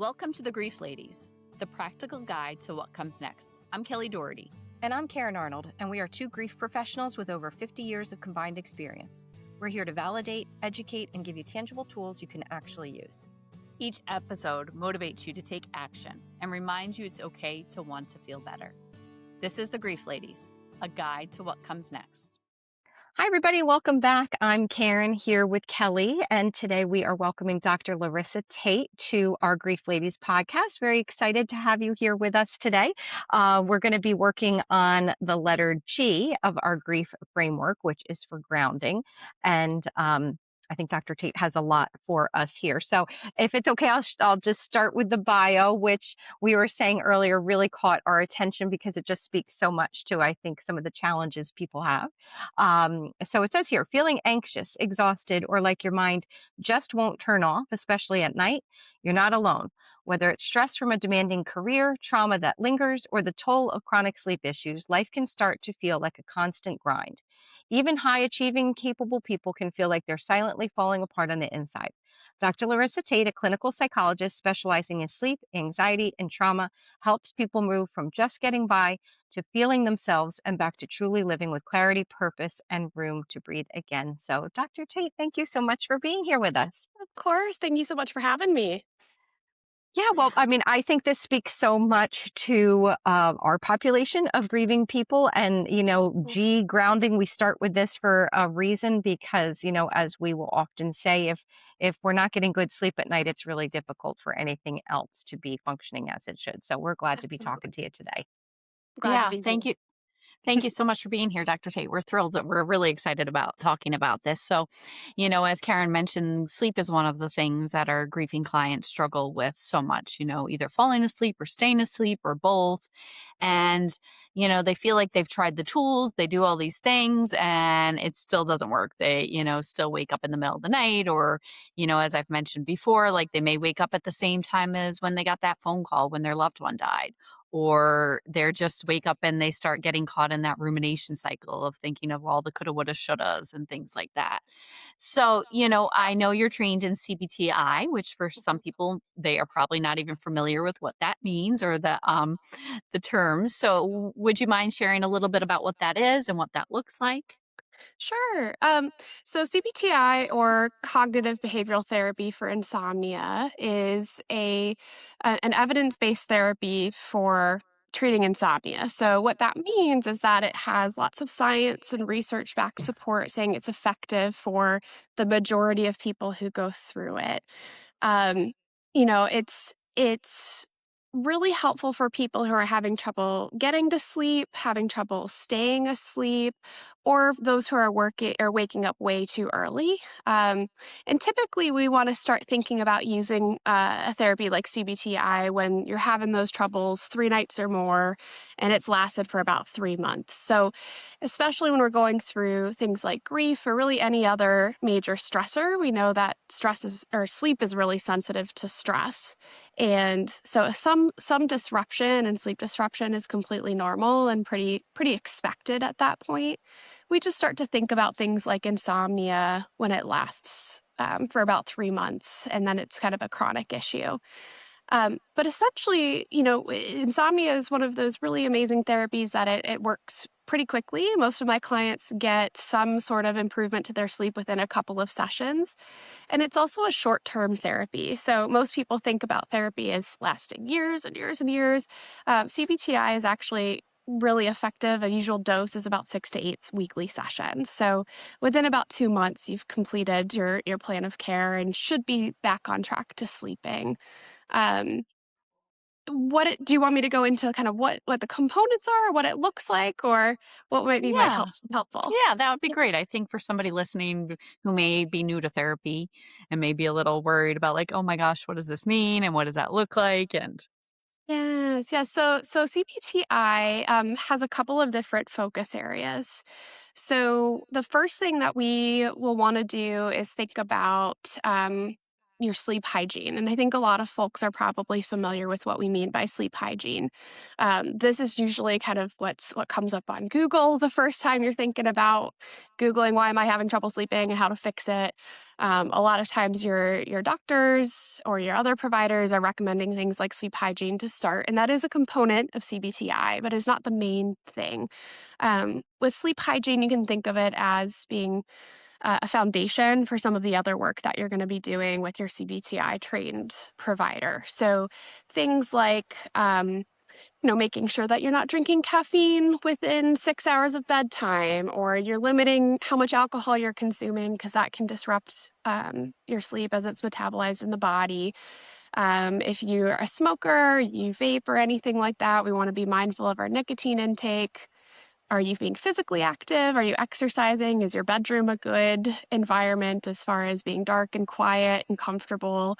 Welcome to the Grief Ladies, the practical guide to what comes next. I'm Kelly Doherty. And I'm Karen Arnold, and we are two grief professionals with over 50 years of combined experience. We're here to validate, educate, and give you tangible tools you can actually use. Each episode motivates you to take action and reminds you it's okay to want to feel better. This is the Grief Ladies, a guide to what comes next. Hi, everybody. Welcome back. I'm Karen here with Kelly, and today we are welcoming Dr. Larissa Tate to our Grief Ladies podcast. Very excited to have you here with us today. We're going to be working on the letter G of our grief framework, which is for grounding. And I think Dr. Tate has a lot for us here. So if it's okay, I'll just start with the bio, which we were saying earlier really caught our attention because it just speaks so much to, I think, some of the challenges people have. So it says here, feeling anxious, exhausted, or like your mind just won't turn off, especially at night, you're not alone. Whether it's stress from a demanding career, trauma that lingers, or the toll of chronic sleep issues, life can start to feel like a constant grind. Even high-achieving, capable people can feel like they're silently falling apart on the inside. Dr. Larissa Tate, a clinical psychologist specializing in sleep, anxiety, and trauma, helps people move from just getting by to feeling themselves and back to truly living with clarity, purpose, and room to breathe again. So, Dr. Tate, thank you so much for being here with us. Of course. Thank you so much for having me. Yeah, well, I mean, I think this speaks so much to our population of grieving people. And, G grounding, we start with this for a reason because, as we will often say, if we're not getting good sleep at night, it's really difficult for anything else to be functioning as it should. So we're glad to be talking to you today. Glad to be Thank here. you. Thank you so much for being here, Dr. Tate. We're thrilled that we're really excited about talking about this. So, as Karen mentioned, sleep is one of the things that our grieving clients struggle with so much, either falling asleep or staying asleep or both. And, they feel like they've tried the tools, they do all these things, and it still doesn't work. They, still wake up in the middle of the night or, as I've mentioned before, like they may wake up at the same time as when they got that phone call when their loved one died. Or they're just wake up and they start getting caught in that rumination cycle of thinking of all the coulda, woulda, shouldas and things like that. So, I know you're trained in CBTI, which for some people, they are probably not even familiar with what that means or the terms. So would you mind sharing a little bit about what that is and what that looks like? Sure. So CBTI, or cognitive behavioral therapy for insomnia, is an evidence-based therapy for treating insomnia. So what that means is that it has lots of science and research-backed support saying it's effective for the majority of people who go through it. It's really helpful for people who are having trouble getting to sleep, having trouble staying asleep, or those who are working or waking up way too early. And typically, we want to start thinking about using a therapy like CBTI when you're having those troubles 3 nights or more, and it's lasted for about 3 months. So, especially when we're going through things like grief or really any other major stressor, we know that sleep is really sensitive to stress. And so some disruption and sleep disruption is completely normal and pretty expected at that point. We just start to think about things like insomnia when it lasts for about 3 months, and then it's kind of a chronic issue. But essentially, insomnia is one of those really amazing therapies that it works pretty quickly. Most of my clients get some sort of improvement to their sleep within a couple of sessions. And it's also a short-term therapy. So most people think about therapy as lasting years and years and years. CBTI is actually really effective. A usual dose is about 6 to 8 weekly sessions. So within about 2 months, you've completed your plan of care and should be back on track to sleeping. Um, do you want me to go into kind of what the components are, what it looks like, or what might be Yeah. helpful? Yeah, that would be great. I think for somebody listening who may be new to therapy and may be a little worried about like, oh my gosh, what does this mean? And what does that look like? And Yes, yes. So CBTI has a couple of different focus areas. So the first thing that we will want to do is think about your sleep hygiene. And I think a lot of folks are probably familiar with what we mean by sleep hygiene. This is usually kind of what comes up on Google the first time you're thinking about Googling why am I having trouble sleeping and how to fix it. A lot of times your doctors or your other providers are recommending things like sleep hygiene to start, and that is a component of CBTI, but is not the main thing. With sleep hygiene, you can think of it as being a foundation for some of the other work that you're going to be doing with your CBTI trained provider. So things like, making sure that you're not drinking caffeine within 6 hours of bedtime, or you're limiting how much alcohol you're consuming because that can disrupt your sleep as it's metabolized in the body. If you're a smoker, you vape or anything like that, we want to be mindful of our nicotine intake. Are you being physically active? Are you exercising? Is your bedroom a good environment as far as being dark and quiet and comfortable?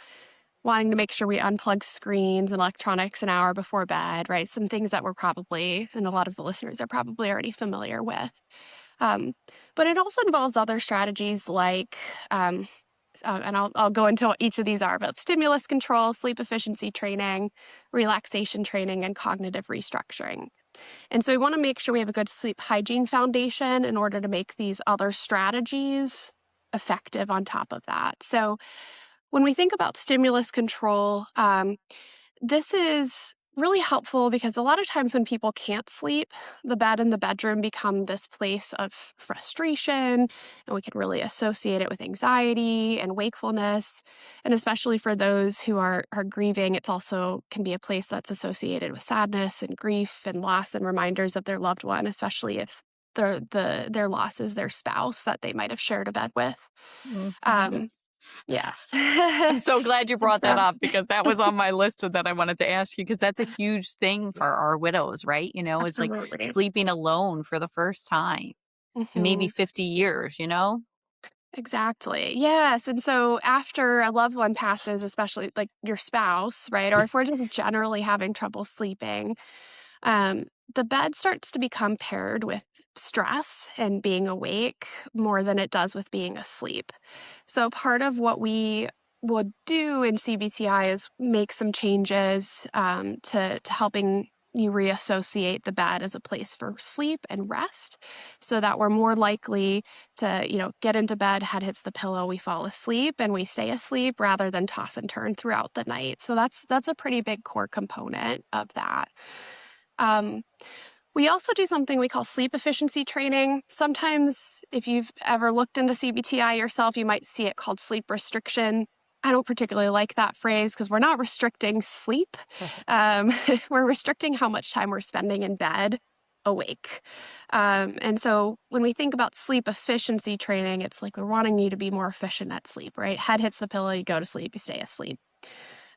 Wanting to make sure we unplug screens and electronics an hour before bed, right? Some things that we're probably, and a lot of the listeners are probably already familiar with. Um, but it also involves other strategies like, and I'll go into what each of these are, but stimulus control, sleep efficiency training, relaxation training, and cognitive restructuring. And so we want to make sure we have a good sleep hygiene foundation in order to make these other strategies effective on top of that. So when we think about stimulus control, this is really helpful because a lot of times when people can't sleep, the bed and the bedroom become this place of frustration, and we can really associate it with anxiety and wakefulness. And especially for those who are grieving, it's also can be a place that's associated with sadness and grief and loss and reminders of their loved one, especially if their loss is their spouse that they might have shared a bed with. Mhm. Um, Yes. yes. I'm so glad you And brought that so, up because that was on my list that I wanted to ask you because that's a huge thing for our widows, right? It's like absolutely. sleeping alone for the first time in maybe Mhm. 50 years, you know? Exactly. Yes. And so after a loved one passes, especially like your spouse, right? Or if we're just generally having trouble sleeping, um, the bed starts to become paired with stress and being awake more than it does with being asleep. So part of what we would do in CBTI is make some changes to helping you reassociate the bed as a place for sleep and rest so that we're more likely to, get into bed, head hits the pillow, we fall asleep and we stay asleep rather than toss and turn throughout the night. So that's a pretty big core component of that. Um, we also do something we call sleep efficiency training. Sometimes, if you've ever looked into CBTI yourself, you might see it called sleep restriction. I don't particularly like that phrase because we're not restricting sleep. Um, we're restricting how much time we're spending in bed awake. And so when we think about sleep efficiency training, it's like we're wanting you to be more efficient at sleep, right? Head hits the pillow, you go to sleep, you stay asleep.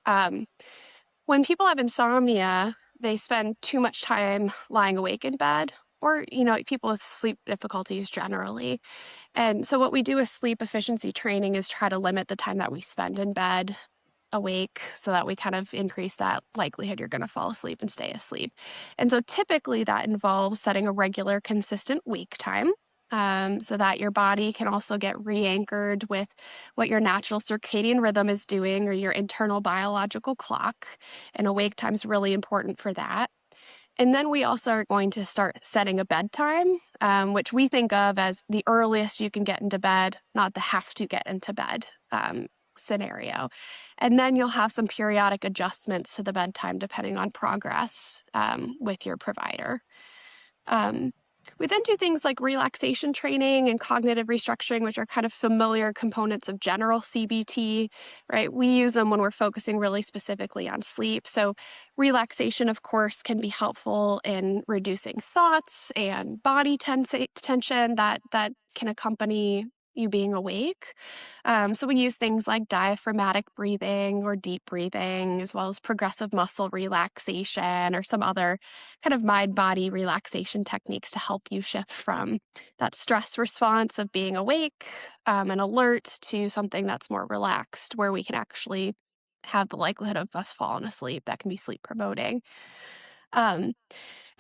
Um, when people have insomnia, they spend too much time lying awake in bed, or, people with sleep difficulties generally. And so, what we do with sleep efficiency training is try to limit the time that we spend in bed awake so that we kind of increase that likelihood you're going to fall asleep and stay asleep. And so, typically, that involves setting a regular, consistent wake time. So that your body can also get re anchored with what your natural circadian rhythm is doing or your internal biological clock. And awake time is really important for that. And then we also are going to start setting a bedtime, which we think of as the earliest you can get into bed, not the have to get into bed scenario. And then you'll have some periodic adjustments to the bedtime depending on progress with your provider. Um, we then do things like relaxation training and cognitive restructuring, which are kind of familiar components of general CBT, right? We use them when we're focusing really specifically on sleep. So, relaxation, of course, can be helpful in reducing thoughts and body tension that can accompany you being awake. So we use things like diaphragmatic breathing or deep breathing, as well as progressive muscle relaxation or some other kind of mind body relaxation techniques to help you shift from that stress response of being awake and alert to something that's more relaxed, where we can actually have the likelihood of us falling asleep that can be sleep promoting. Um,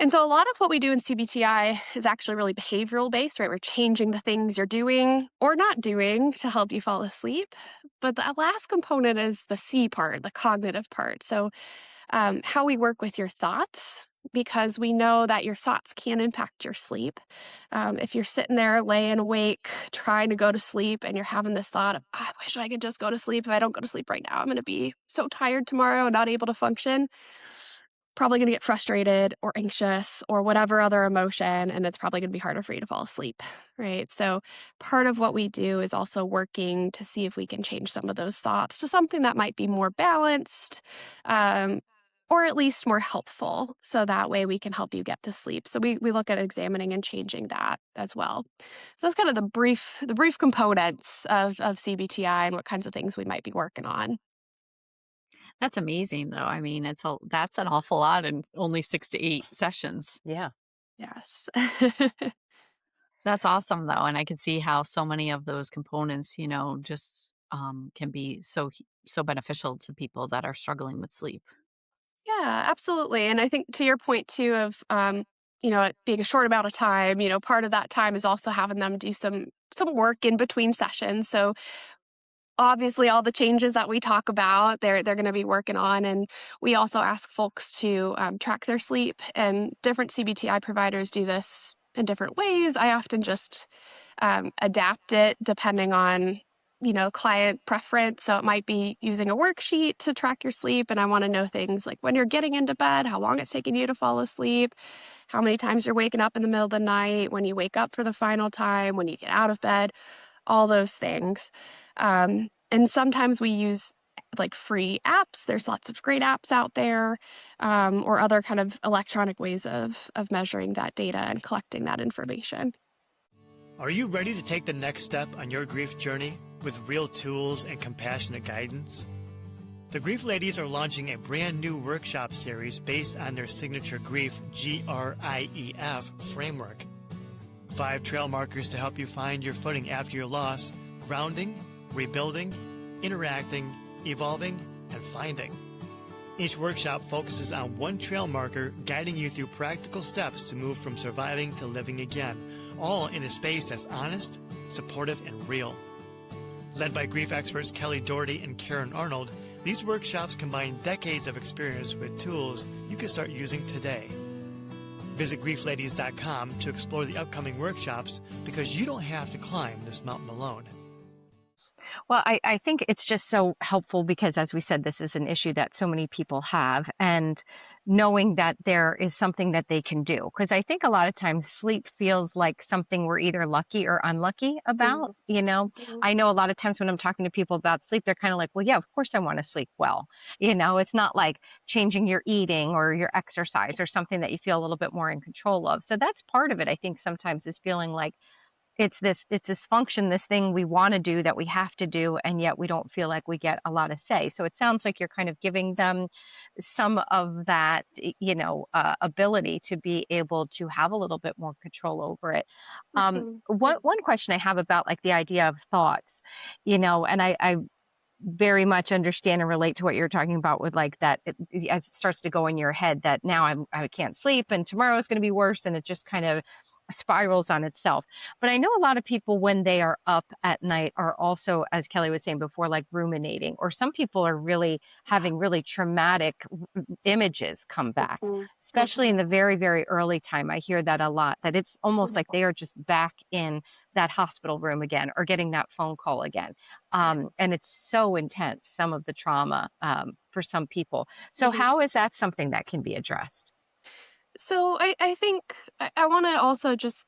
And so a lot of what we do in CBTI is actually really behavioral based, right? We're changing the things you're doing or not doing to help you fall asleep. But the last component is the C part, the cognitive part. So, how we work with your thoughts, because we know that your thoughts can impact your sleep. If you're sitting there laying awake, trying to go to sleep, and you're having this thought of, I wish I could just go to sleep. If I don't go to sleep right now, I'm going to be so tired tomorrow and not able to function, probably going to get frustrated or anxious or whatever other emotion, and it's probably going to be harder for you to fall asleep, right? So, part of what we do is also working to see if we can change some of those thoughts to something that might be more balanced, um, or at least more helpful. So that way we can help you get to sleep. So we look at examining and changing that as well. So that's kind of the brief components of CBTI and what kinds of things we might be working on. That's amazing, though. I mean, that's an awful lot in only 6 to 8 sessions. Yeah. Yes. That's awesome, though, and I can see how so many of those components, just, can be so beneficial to people that are struggling with sleep. Yeah, absolutely. And I think to your point too of it being a short amount of time, part of that time is also having them do some work in between sessions. So obviously all the changes that we talk about, they're going to be working on, and we also ask folks to track their sleep. And different CBTI providers do this in different ways. I often just adapt it depending on client preference. So it might be using a worksheet to track your sleep, and I want to know things like when you're getting into bed, how long it's taking you to fall asleep, how many times you're waking up in the middle of the night, when you wake up for the final time, when you get out of bed, all those things. And sometimes we use like free apps. There's lots of great apps out there, or other kind of electronic ways of measuring that data and collecting that information. Are you ready to take the next step on your grief journey with real tools and compassionate guidance? The Grief Ladies are launching a brand new workshop series based on their signature grief GRIEF framework. 5 trail markers to help you find your footing after your loss: grounding, rebuilding, interacting, evolving, and finding. Each workshop focuses on one trail marker, guiding you through practical steps to move from surviving to living again, all in a space that's honest, supportive, and real. Led by grief experts Kelly Doherty and Karen Arnold, these workshops combine decades of experience with tools you can start using today. Visit griefladies.com to explore the upcoming workshops, because you don't have to climb this mountain alone. Well, I think it's just so helpful because, as we said, this is an issue that so many people have, and knowing that there is something that they can do. Because I think a lot of times sleep feels like something we're either lucky or unlucky about. Mhm, I know a lot of times when I'm talking to people about sleep, they're kind of like, well, yeah, of course I want to sleep well. It's not like changing your eating or your exercise or something that you feel a little bit more in control of. So that's part of it, I think, sometimes is feeling like it's this function, this thing we want to do that we have to do, and yet we don't feel like we get a lot of say. So it sounds like you're kind of giving them some of that, ability to be able to have a little bit more control over it. mhm, One question I have about like the idea of thoughts, and I very much understand and relate to what you're talking about with like that as it starts to go in your head that now I can't sleep and tomorrow is going to be worse, and it just kind of spirals on itself. But I know a lot of people when they are up at night are also, as Kelly was saying before, like ruminating, or some people are really having really traumatic images come back, mhm, especially in mhm. the very, very early time. I hear that a lot, that it's almost like they are just back in that hospital room again or getting that phone call again. And it's so intense, some of the trauma for some people. So, Mhm. how is that something that can be addressed? So I think I want to also just,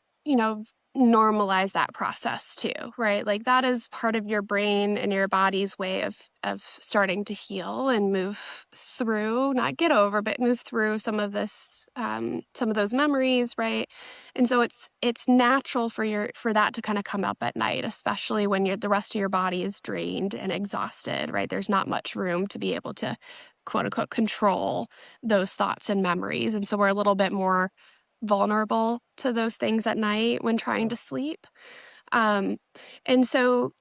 normalize that process too, right? Like that is part of your brain and your body's way of starting to heal and move through, not get over, but move through some of those memories, right? And so it's natural for that to kind of come up at night, especially when the rest of your body is drained and exhausted, right? There's not much room to be able to quote unquote control those thoughts and memories. And so we're a little bit more vulnerable to those things at night when trying to sleep. Um, and so,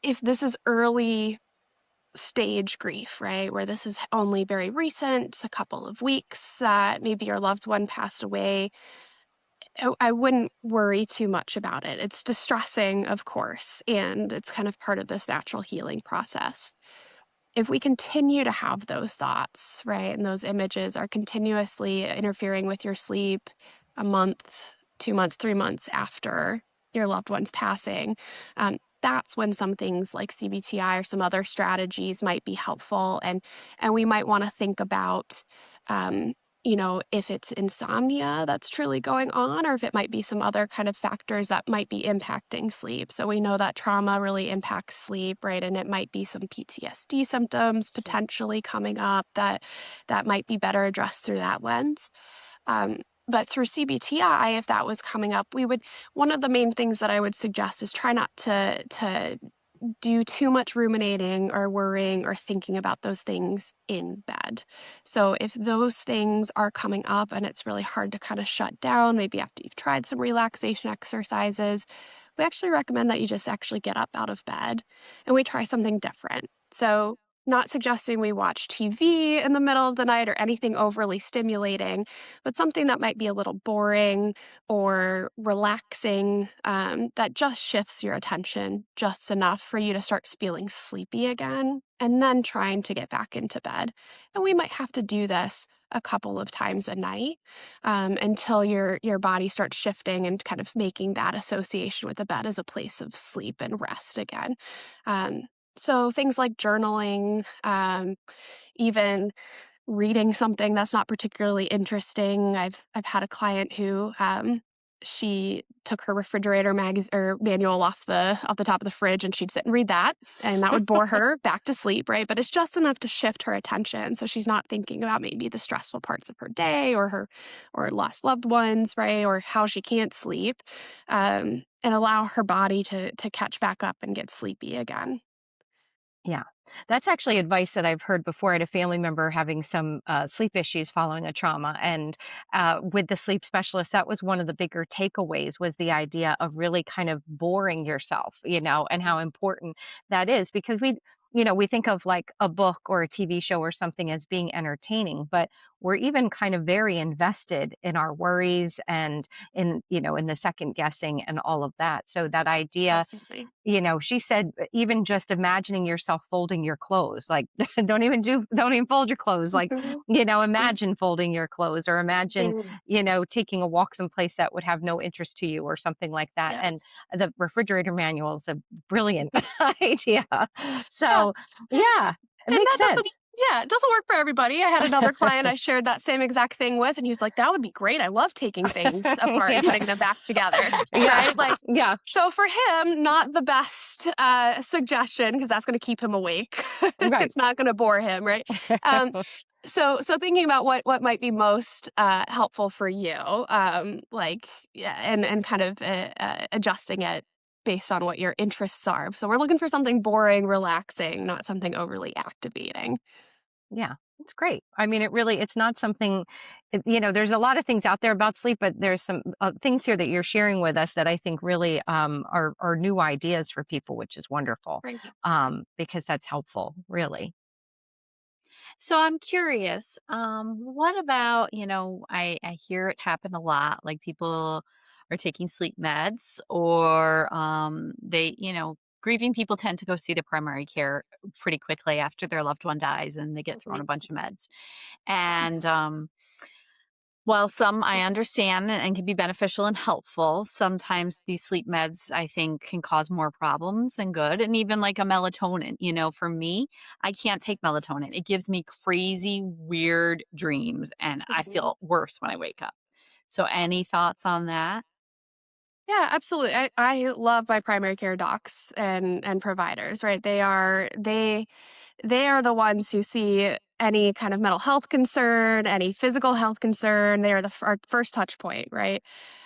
if this is early stage grief, right? Where this is only very recent, a couple of weeks that maybe your loved one passed away, I wouldn't worry too much about it. It's distressing, of course, and it's kind of part of this natural healing process. If we continue to have those thoughts, right, and those images are continuously interfering with your sleep a month, 2 months, 3 months after your loved one's passing, that's when some things like CBTI or some other strategies might be helpful, and we might want to think about, um, if it's insomnia that's truly going on, or if it might be some other kind of factors that might be impacting sleep. So we know that trauma really impacts sleep, right? And it might be some PTSD symptoms potentially coming up that might be better addressed through that lens. But through CBTI, if that was coming up, one of the main things that I would suggest is try not to do too much ruminating or worrying or thinking about those things in bed. So if those things are coming up and it's really hard to kind of shut down, maybe after you've tried some relaxation exercises, we actually recommend that you just actually get up out of bed and we try something different. So not suggesting we watch TV in the middle of the night or anything overly stimulating, but something that might be a little boring or relaxing, that just shifts your attention just enough for you to start feeling sleepy again, and then trying to get back into bed. And we might have to do this a couple of times a night, until your body starts shifting and kind of making that association with the bed as a place of sleep and rest again. Um, so things like journaling, even reading something that's not particularly interesting. I've had a client who, she took her refrigerator or manual off the top of the fridge, and she'd sit and read that, and that would bore her back to sleep, right? But it's just enough to shift her attention, so she's not thinking about maybe the stressful parts of her day or lost loved ones, right? Or how she can't sleep, and allow her body to catch back up and get sleepy again. Yeah, that's actually advice that I've heard before. I had a family member having some sleep issues following a trauma, and with the sleep specialist, that was one of the bigger takeaways was the idea of really kind of boring yourself, and how important that is because we think of like a book or a TV show or something as being entertaining, but we're even kind of very invested in our worries and in the second guessing and all of that. So that idea, Absolutely. she said, even just imagining yourself folding your clothes, like don't even fold your clothes, like, Mhm. imagine folding your clothes or imagine, Mm. taking a walk someplace that would have no interest to you or something like that. And Yes. the refrigerator manual is a brilliant idea. Yeah. So, And yeah, it and makes that doesn't sense. yeah, it doesn't work for everybody. I had another client I shared that same exact thing with, and he was like, "That would be great. I love taking things apart and Yeah. putting them back together." Yeah. Right? Like, Yeah. so for him, not the best, suggestion because that's gonna keep him awake. Right. It's not gonna bore him, right? Um, so thinking about what might be most, helpful for you, like, yeah, and kind of, adjusting it based on what your interests are. So we're looking for something boring, relaxing, not something overly activating. Yeah, it's great. I mean, it's not something, there's a lot of things out there about sleep, but there's some things here that you're sharing with us that I think really are new ideas for people, which is wonderful Right. because that's helpful, really. So I'm curious, what about, I hear it happen a lot, like people are taking sleep meds or grieving people tend to go see the primary care pretty quickly after their loved one dies and they get thrown a Mhm. bunch of meds. And while some I understand and can be beneficial and helpful, sometimes these sleep meds I think can cause more problems than good. And even like a melatonin, for me, I can't take melatonin. It gives me crazy, weird dreams and I Mhm. feel worse when I wake up. So, any thoughts on that? Yeah, absolutely. I love my primary care docs and providers, right? They are the ones who see any kind of mental health concern, any physical health concern. They are our first touch point, right?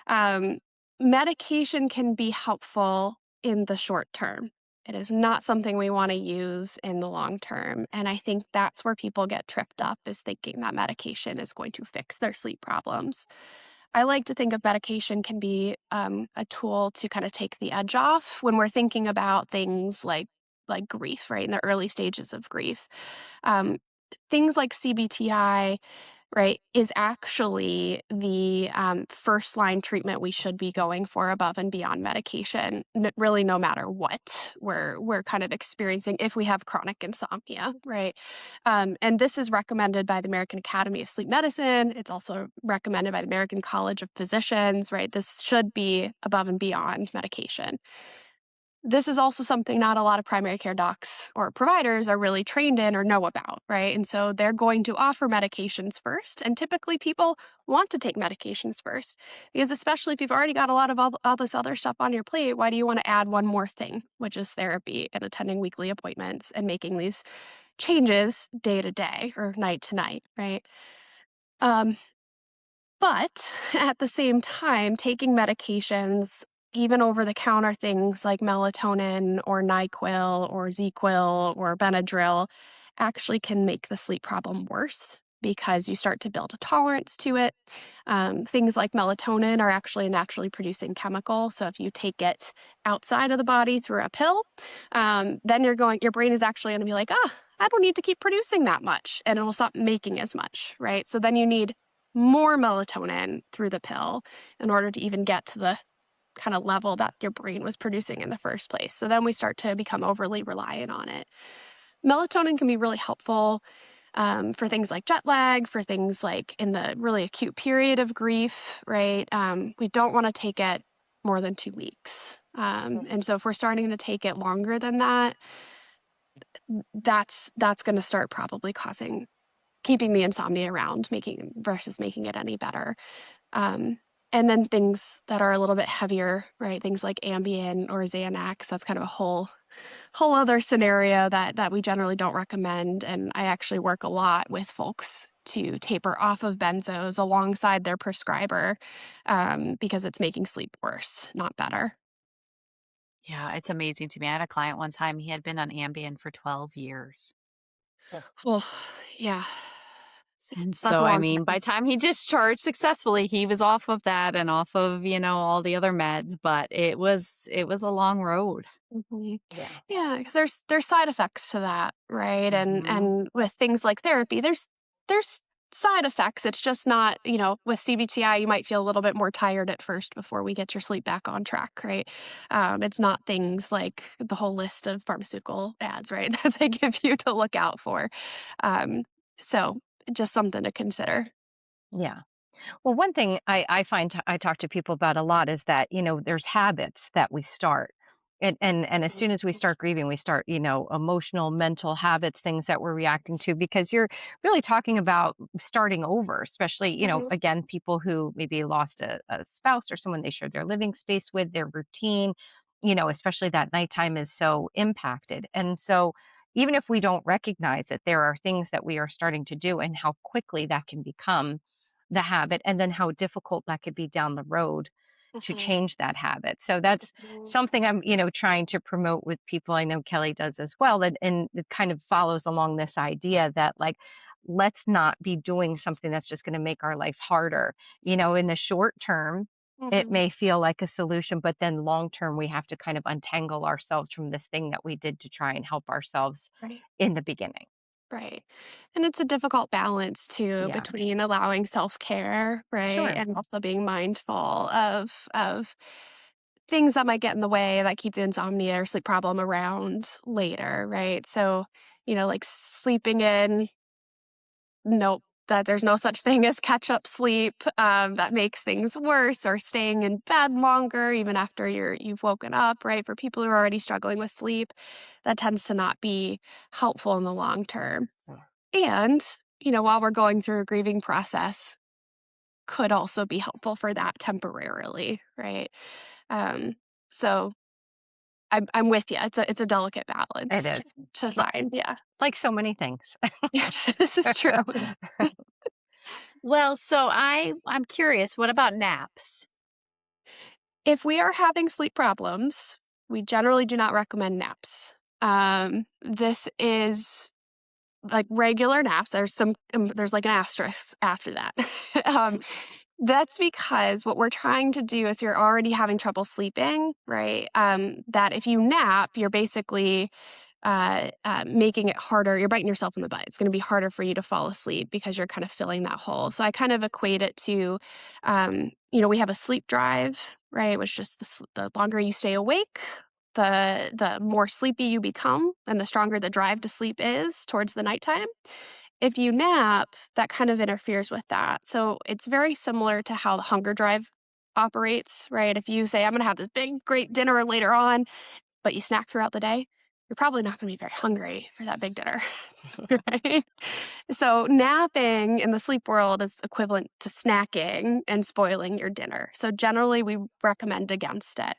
Um, Medication can be helpful in the short term. It is not something we want to use in the long term. And I think that's where people get tripped up is thinking that medication is going to fix their sleep problems. I like to think of medication can be, a tool to kind of take the edge off when we're thinking about things like like grief, right? In the early stages of grief. Um, Things like CBTI, right, is actually the first line treatment we should be going for above and beyond medication, really no matter what we're kind of experiencing if we have chronic insomnia, right? And this is recommended by the American Academy of Sleep Medicine. It's also recommended by the American College of Physicians, right? This should be above and beyond medication. This is also something not a lot of primary care docs or providers are really trained in or know about, right? And so they're going to offer medications first. And typically people want to take medications first because, especially if you've already got a lot of all this other stuff on your plate, why do you want to add one more thing, which is therapy and attending weekly appointments and making these changes day to day or night to night, right? Um, but at the same time, taking medications, even over the counter things like melatonin or NyQuil or ZQuil or Benadryl, actually can make the sleep problem worse because you start to build a tolerance to it. Things like melatonin are actually a naturally producing chemical. So if you take it outside of the body through a pill, then your brain is actually going to be like, I don't need to keep producing that much, and it will stop making as much, right? So then you need more melatonin through the pill in order to even get to the kind of level that your brain was producing in the first place. So then we start to become overly reliant on it. Melatonin can be really helpful for things like jet lag, for things like in the really acute period of grief, right? We don't want to take it more than 2 weeks. And so if we're starting to take it longer than that, that's going to start probably keeping the insomnia around, making it any better. And then things that are a little bit heavier, right? Things like Ambien or Xanax. That's kind of a whole other scenario that we generally don't recommend. And I actually work a lot with folks to taper off of benzos alongside their prescriber because it's making sleep worse, not better. Yeah, it's amazing to me. I had a client one time, he had been on Ambien for 12 years. Well, yeah, And that's a so, I long mean, by time. the time he discharged successfully, he was off of that and off of, all the other meds, but it was a long road. Mhm. Yeah. Yeah, because there's side effects to that, right? And Mhm. and with things like therapy, there's side effects. It's just not, with CBTI, you might feel a little bit more tired at first before we get your sleep back on track, right? It's not things like the whole list of pharmaceutical ads, right, that they give you to look out for. Um, so just something to consider. Yeah. Well, one thing I find I talk to people about a lot is that, there's habits that we start. And as soon as we start grieving, we start, emotional, mental habits, things that we're reacting to, because you're really talking about starting over, especially, Mhm. again, people who maybe lost a spouse or someone they shared their living space with, their routine, especially that nighttime is so impacted. And so even if we don't recognize it, there are things that we are starting to do and how quickly that can become the habit, and then how difficult that could be down the road to Mhm. change that habit. So that's something I'm, trying to promote with people. I know Kelly does as well. And it kind of follows along this idea that, like, let's not be doing something that's just going to make our life harder. In the short term, it Mhm. may feel like a solution, but then long term, we have to kind of untangle ourselves from this thing that we did to try and help ourselves Right. in the beginning. Right. And it's a difficult balance too Yeah, between allowing self-care, right? sure. And also being mindful of things that might get in the way that keep the insomnia or sleep problem around later, right? So, like sleeping in, nope, that there's no such thing as catch-up sleep, that makes things worse, or staying in bed longer even after you've woken up, right? For people who are already struggling with sleep, that tends to not be helpful in the long term. And, while we're going through a grieving process, could also be helpful for that temporarily, right? Um, so I'm with you. It's a delicate It balance is. to find. Yeah. Like so many things. This is true. Well, so I'm curious, what about naps? If we are having sleep problems, we generally do not recommend naps. This is like regular naps. There's like an asterisk after that. um, That's because what we're trying to do is you're already having trouble sleeping, right? That if you nap, you're basically making it harder. You're biting yourself in the butt. It's going to be harder for you to fall asleep because you're kind of filling that hole. So I kind of equate it to, we have a sleep drive, right? Which just the longer you stay awake, the more sleepy you become, and the stronger the drive to sleep is towards the nighttime. If you nap, that kind of interferes with that. So it's very similar to how the hunger drive operates, right? If you say, I'm going to have this big, great dinner later on, but you snack throughout the day, you're probably not going to be very hungry for that big dinner, right? So napping in the sleep world is equivalent to snacking and spoiling your dinner. So generally, we recommend against it.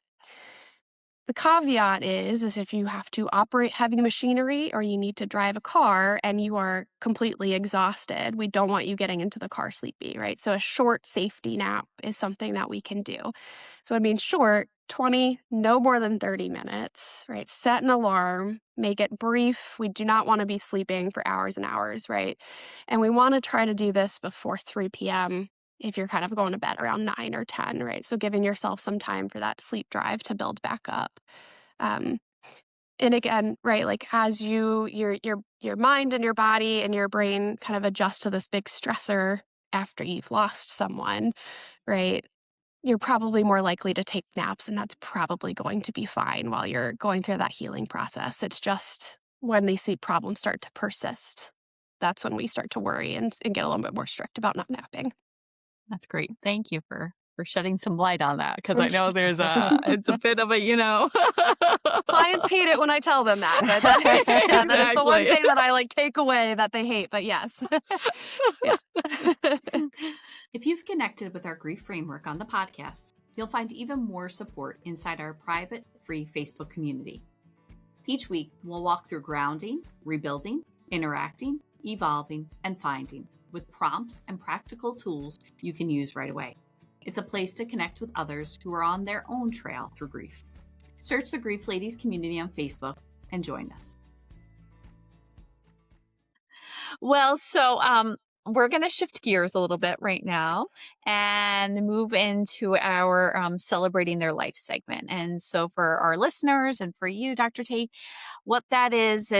The caveat is if you have to operate heavy machinery or you need to drive a car and you are completely exhausted, we don't want you getting into the car sleepy, right? So a short safety nap is something that we can do. So I mean short, 20, no more than 30 minutes, right? Set an alarm, make it brief. We do not want to be sleeping for hours and hours, right? And we want to try to do this before 3 p.m. if you're kind of going to bed around 9 or 10, right? So giving yourself some time for that sleep drive to build back up. Um, and again, right, like as your mind and your body and your brain kind of adjust to this big stressor after you've lost someone, right? You're probably more likely to take naps, and that's probably going to be fine while you're going through that healing process. It's just when these sleep problems start to persist, that's when we start to worry and get a little bit more strict about not napping. That's great. Thank you for shedding some light on that, because I know it's a bit of a, Clients hate it when I tell them that, but that is the one Exactly. thing that I take away that they hate, but yes. Yeah. If you've connected with our grief framework on the podcast, you'll find even more support inside our private, free Facebook community. Each week, we'll walk through grounding, rebuilding, interacting, evolving, and finding, with prompts and practical tools you can use right away. It's a place to connect with others who are on their own trail through grief. Search the Grief Ladies community on Facebook and join us. Well, so we're going to shift gears a little bit right now and move into our celebrating their life segment. And so for our listeners and for you, Dr. Tate, what that is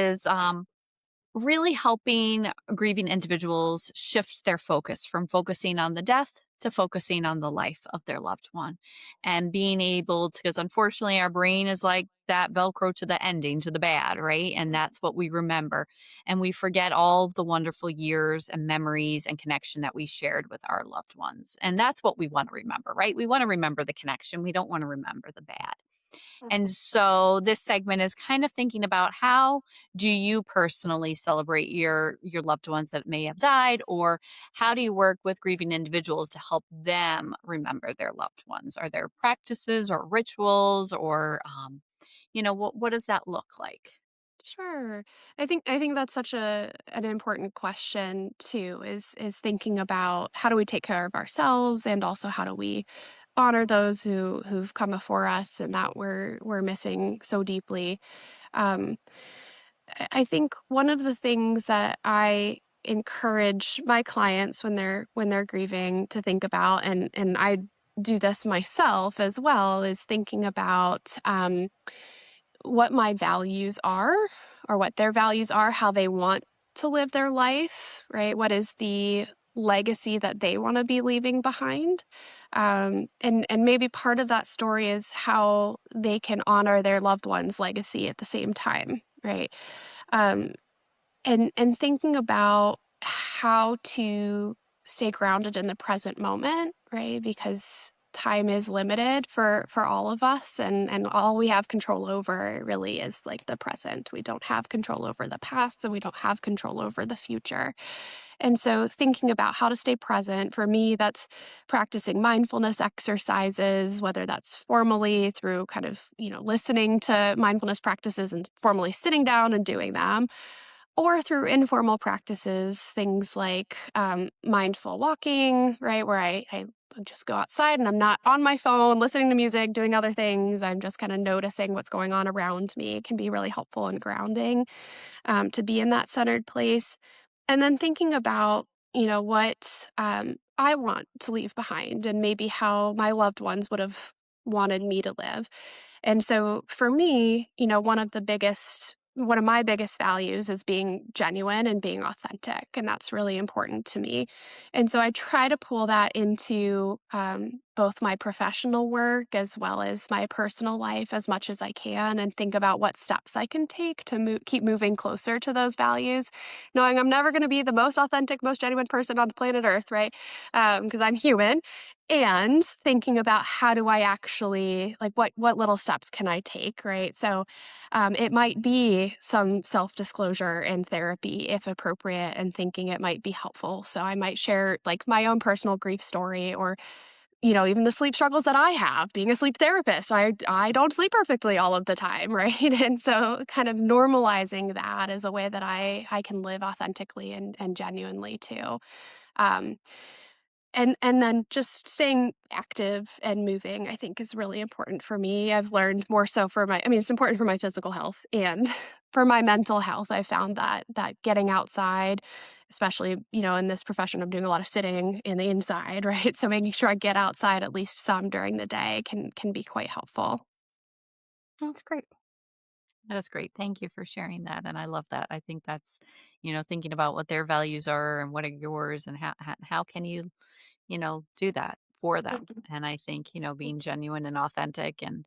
really helping grieving individuals shift their focus from focusing on the death to focusing on the life of their loved one, and being able to, because unfortunately our brain is like that Velcro to the ending, to the bad, right? And that's what we remember. And we forget all of the wonderful years and memories and connection that we shared with our loved ones. And that's what we want to remember, right? We want to remember the connection. We don't want to remember the bad. And so this segment is kind of thinking about, how do you personally celebrate your loved ones that may have died, or how do you work with grieving individuals to help them remember their loved ones? Are there practices or rituals, or what does that look like? Sure. I think that's such an important question too, is thinking about how do we take care of ourselves, and also how do we honor those who've come before us and that we're missing so deeply. Um, I think one of the things that I encourage my clients when they're grieving to think about, and I do this myself as well, is thinking about what my values are, or what their values are, how they want to live their life, right? What is the legacy that they want to be leaving behind? And maybe part of that story is how they can honor their loved one's legacy at the same time, right? Um, and thinking about how to stay grounded in the present moment, right? Because time is limited for all of us, and all we have control over really is like the present. We don't have control over the past, and we don't have control over the future. And so thinking about how to stay present, for me, that's practicing mindfulness exercises, whether that's formally through kind of, listening to mindfulness practices and formally sitting down and doing them, or through informal practices, things like mindful walking, right? Where I just go outside and I'm not on my phone, listening to music, doing other things. I'm just kind of noticing what's going on around me. It can be really helpful and grounding to be in that centered place. And then thinking about, what I want to leave behind, and maybe how my loved ones would have wanted me to live. And so for me, one of the biggest one of my biggest values is being genuine and being authentic, and that's really important to me. And so I try to pull that into both my professional work as well as my personal life as much as I can, and think about what steps I can take to keep moving closer to those values, knowing I'm never going to be the most authentic, most genuine person on the planet Earth, right? Because I'm human, and thinking about how do I actually like what little steps can I take, right? So it might be some self disclosure in therapy if appropriate, and thinking it might be helpful. So I might share like my own personal grief story, or even the sleep struggles that I have being a sleep therapist. I don't sleep perfectly all of the time, right? And so kind of normalizing that is a way that I can live authentically and genuinely too. Um, and then just staying active and moving, I think, is really important for me. I've learned more so for my I mean, it's important for my physical health and for my mental health. I found that getting outside, especially, in this profession, I'm doing a lot of sitting in the inside, right? So making sure I get outside at least some during the day can be quite helpful. That's great. That's great. Thank you for sharing that. And I love that. I think that's, thinking about what their values are and what are yours and how can you, do that for them. Mhm. And I think, being genuine and authentic and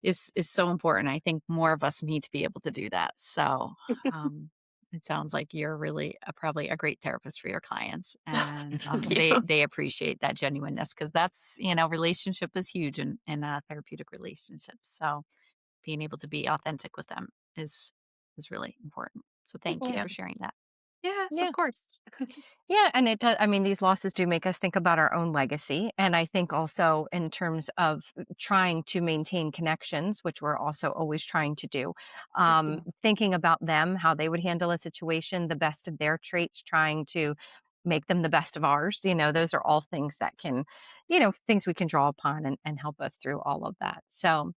is so important. I think more of us need to be able to do that. So, it sounds like you're really probably a great therapist for your clients, and Thank they you. they appreciate that genuineness because that's relationship is huge in therapeutic relationships. So being able to be authentic with them is really important. So Thank thank you you. for sharing that. Yes, Yeah. of course. Yeah, and it does. I mean, these losses do make us think about our own legacy. And I think also in terms of trying to maintain connections, which we're also always trying to do, thinking about them, how they would handle a situation, the best of their traits, trying to make them the best of ours. Those are all things that can, things we can draw upon and help us through all of that. So,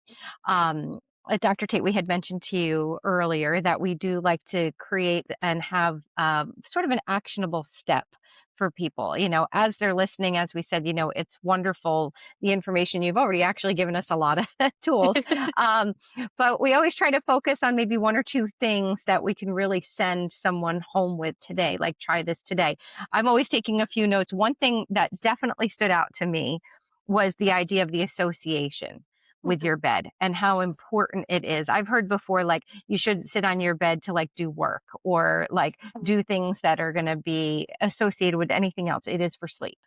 um, Dr. Tate, we had mentioned to you earlier that we do like to create and have sort of an actionable step for people. As they're listening, as we said, it's wonderful the information you've already actually given us a lot of tools. Um, but we always try to focus on maybe one or two things that we can really send someone home with today, like try this today. I'm always taking a few notes. One thing that definitely stood out to me was the idea of the association with your bed and how important it is. I've heard before, like, you shouldn't sit on your bed to like do work or like do things that are going to be associated with anything else. It is for sleep.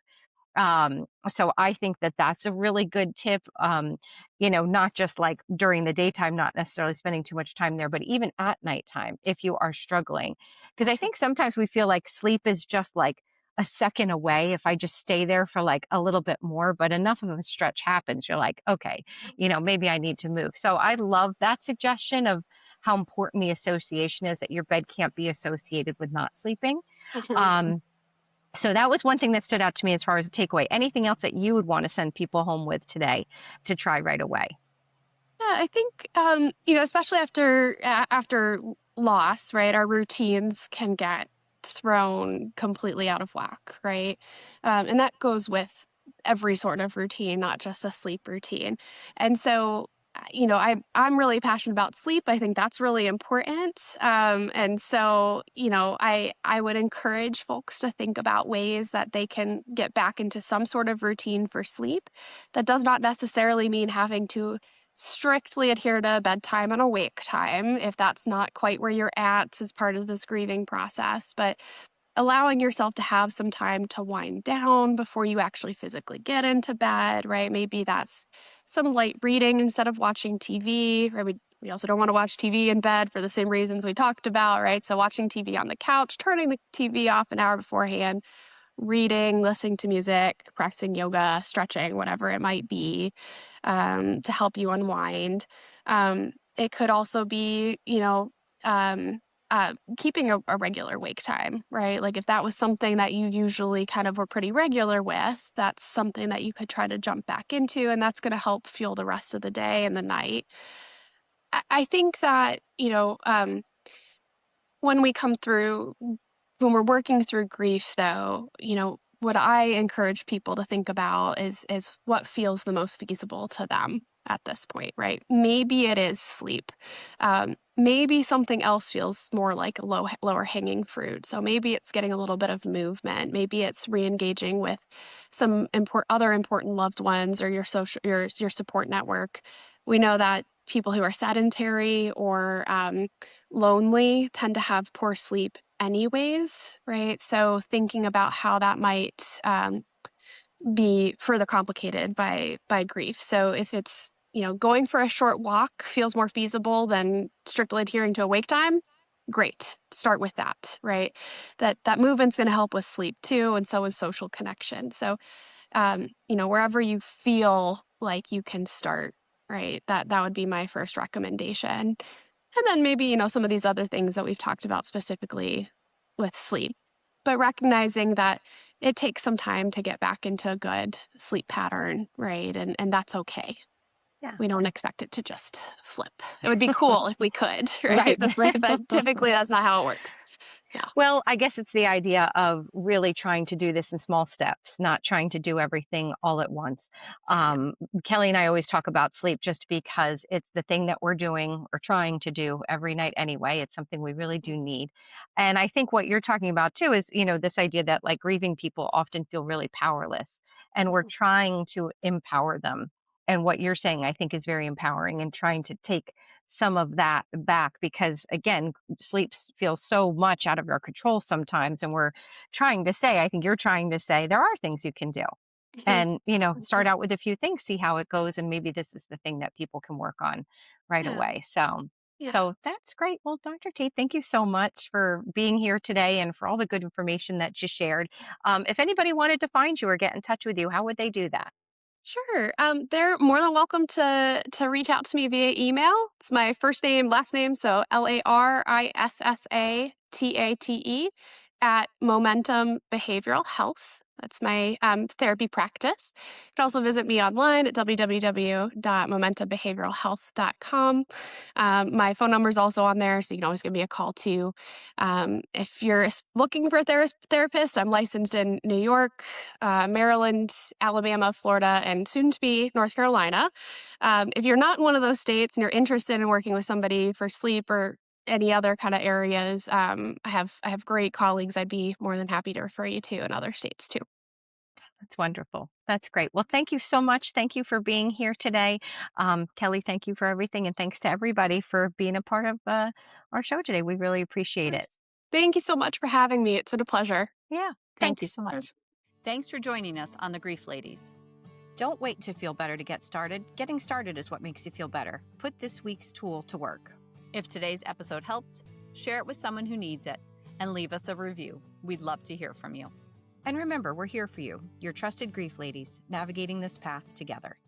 So I think that that's a really good tip. Not just like during the daytime, not necessarily spending too much time there, but even at nighttime, if you are struggling. Because I think sometimes we feel like sleep is just like a second away if I just stay there for like a little bit more, but enough of a stretch happens. You're like, okay, maybe I need to move. So I love that suggestion of how important the association is that your bed can't be associated with not sleeping. Um, so that was one thing that stood out to me as far as a takeaway. Anything else that you would want to send people home with today to try right away? Yeah, I think especially after loss, right? Our routines can get thrown completely out of whack, right? And that goes with every sort of routine, not just a sleep routine. And so, I'm really passionate about sleep. I think that's really important. And so, I would encourage folks to think about ways that they can get back into some sort of routine for sleep. That does not necessarily mean having to strictly adhere to bedtime and awake time if that's not quite where you're at as part of this grieving process, but allowing yourself to have some time to wind down before you actually physically get into bed, right? Maybe that's some light reading instead of watching TV, right? We also don't want to watch TV in bed for the same reasons we talked about, right? So watching TV on the couch, turning the TV off an hour beforehand, reading, listening to music, practicing yoga, stretching, whatever it might be, to help you unwind. It could also be, keeping a regular wake time, right? Like if that was something that you usually kind of were pretty regular with, that's something that you could try to jump back into, and that's going to help fuel the rest of the day and the night. I think that, when we come through when we're working through grief though, what I encourage people to think about is what feels the most feasible to them. at this point, right? Maybe it is sleep. Maybe something else feels more like lower hanging fruit. So maybe it's getting a little bit of movement. Maybe it's re-engaging with some other important loved ones or your support network. We know that people who are sedentary or lonely tend to have poor sleep anyways, right? So thinking about how that might be further complicated by grief. So if it's, going for a short walk feels more feasible than strictly adhering to awake time, great. Start with that, right? That movement's going to help with sleep too, and so is social connection. So, wherever you feel like you can start, right? That would be my first recommendation. And then maybe, some of these other things that we've talked about specifically with sleep. But recognizing that it takes some time to get back into a good sleep pattern, right? And that's okay. Yeah. We don't expect it to just flip. It would be cool if we could, right? Right. But typically that's not how it works. Yeah. Well, I guess it's the idea of really trying to do this in small steps, not trying to do everything all at once. Kelly and I always talk about sleep just because it's the thing that we're doing or trying to do every night anyway. It's something we really do need. And I think what you're talking about too is, this idea that like grieving people often feel really powerless and we're trying to empower them. And what you're saying, I think, is very empowering and trying to take some of that back because, again, feels so much out of our control sometimes. And we're trying to say, I think you're trying to say, there are things you can do. Mhm. And, start out with a few things, see how it goes. And maybe this is the thing that people can work on right Yeah. away. So, Yeah. so that's great. Well, Dr. Tate, thank you so much for being here today and for all the good information that you shared. If anybody wanted to find you or get in touch with you, how would they do that? Sure. They're more than welcome to reach out to me via email. It's my first name, last name, so LARISSATATE at Momentum Behavioral Health. That's my therapy practice. You can also visit me online at www.momentumbehavioralhealth.com. My phone number is also on there, so you can always give me a call too. If you're looking for a therapist, I'm licensed in New York, Maryland, Alabama, Florida, and soon to be North Carolina. If you're not in one of those states and you're interested in working with somebody for sleep or any other kind of areas, I have great colleagues I'd be more than happy to refer you to in other states too. That's wonderful. That's great. Well, thank you so much. Thank you for being here today. Kelly, thank you for everything. And thanks to everybody for being a part of our show today. We really appreciate it. Yes. Thank you so much for having me. It's been a pleasure. Yeah. Thank you Thanks. so much. Thanks for joining us on The Grief Ladies. Don't wait to feel better to get started. Getting started is what makes you feel better. Put this week's tool to work. If today's episode helped, share it with someone who needs it and leave us a review. We'd love to hear from you. And remember, we're here for you, your trusted grief ladies, navigating this path together.